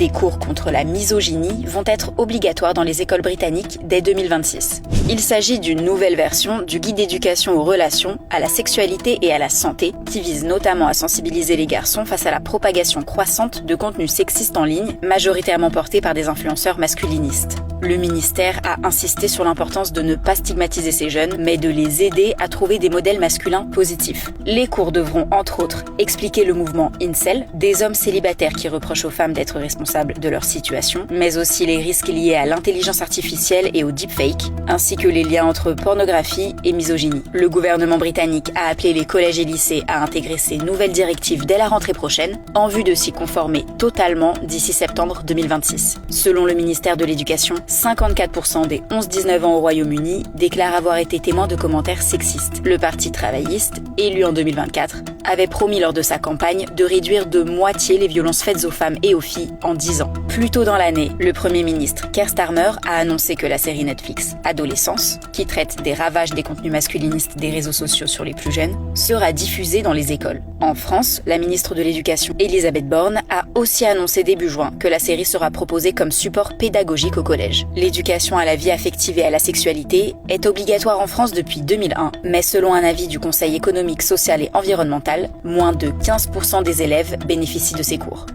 Des cours contre la misogynie vont être obligatoires dans les écoles britanniques dès 2026. Il s'agit d'une nouvelle version du guide d'éducation aux relations, à la sexualité et à la santé, qui vise notamment à sensibiliser les garçons face à la propagation croissante de contenus sexistes en ligne, majoritairement portés par des influenceurs masculinistes. Le ministère a insisté sur l'importance de ne pas stigmatiser ces jeunes, mais de les aider à trouver des modèles masculins positifs. Les cours devront, entre autres, expliquer le mouvement incel, des hommes célibataires qui reprochent aux femmes d'être responsables de leur situation, mais aussi les risques liés à l'intelligence artificielle et au deepfake, ainsi que les liens entre pornographie et misogynie. Le gouvernement britannique a appelé les collèges et lycées à intégrer ces nouvelles directives dès la rentrée prochaine, en vue de s'y conformer totalement d'ici septembre 2026. Selon le ministère de l'Éducation, 54% des 11-19 ans au Royaume-Uni déclarent avoir été témoins de commentaires sexistes. Le Parti travailliste, élu en 2024, avait promis lors de sa campagne de réduire de moitié les violences faites aux femmes et aux filles en 10 ans. Plus tôt dans l'année, le Premier ministre Keir Starmer a annoncé que la série Netflix Adolescence, qui traite des ravages des contenus masculinistes des réseaux sociaux sur les plus jeunes, sera diffusée dans les écoles. En France, la ministre de l'Éducation Elisabeth Borne a aussi annoncé début juin que la série sera proposée comme support pédagogique au collège. L'éducation à la vie affective et à la sexualité est obligatoire en France depuis 2001, mais selon un avis du Conseil économique, social et environnemental, moins de 15% des élèves bénéficient de ces cours.